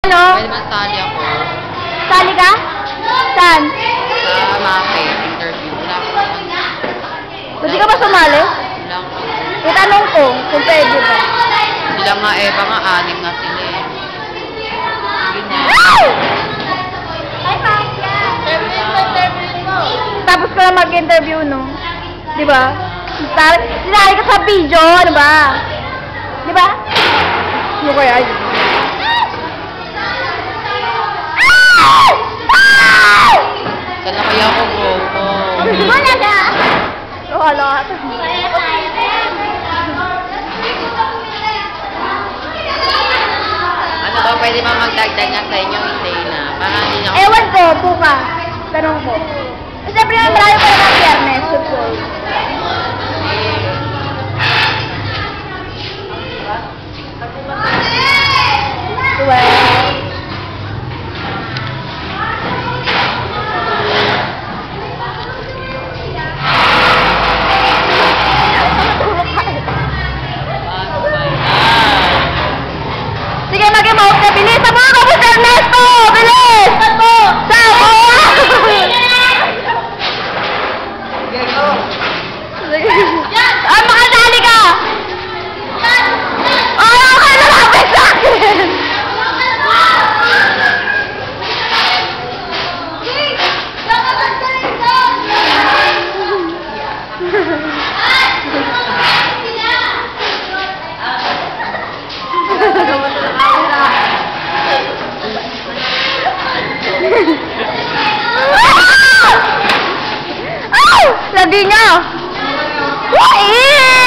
Ano? Pwede masali ako. Sali ka? Saan? Sa MAPE, interview. Wala ko. Pwede ka ba sumali? Wala ko. Itanong ko kung pwede ba. Sila nga Eva nga, 6 na sila eh. Sige na. Hi, tapos ka na mag-interview, no? Di ba? Sinali ka sa video, ano ba? Di ba? Ano kaya yun? Saan na kaya ako grupo? Wala na! Wala ka. Ano ba, pwede ba magdagdag na sa inyo? Hindi na. Parang hindi na ako. Ewan ko, buka. Tanong ko. Siyempre, marami pa yung biyernes. Football. Sige, mag-emote ka. Bilis! Sabo ka po, Sir Ernesto! Bilis! Sabo! Sabo! Ah, makasali ka! Oh, okay, nalapit sa akin! Lagi niya! What is?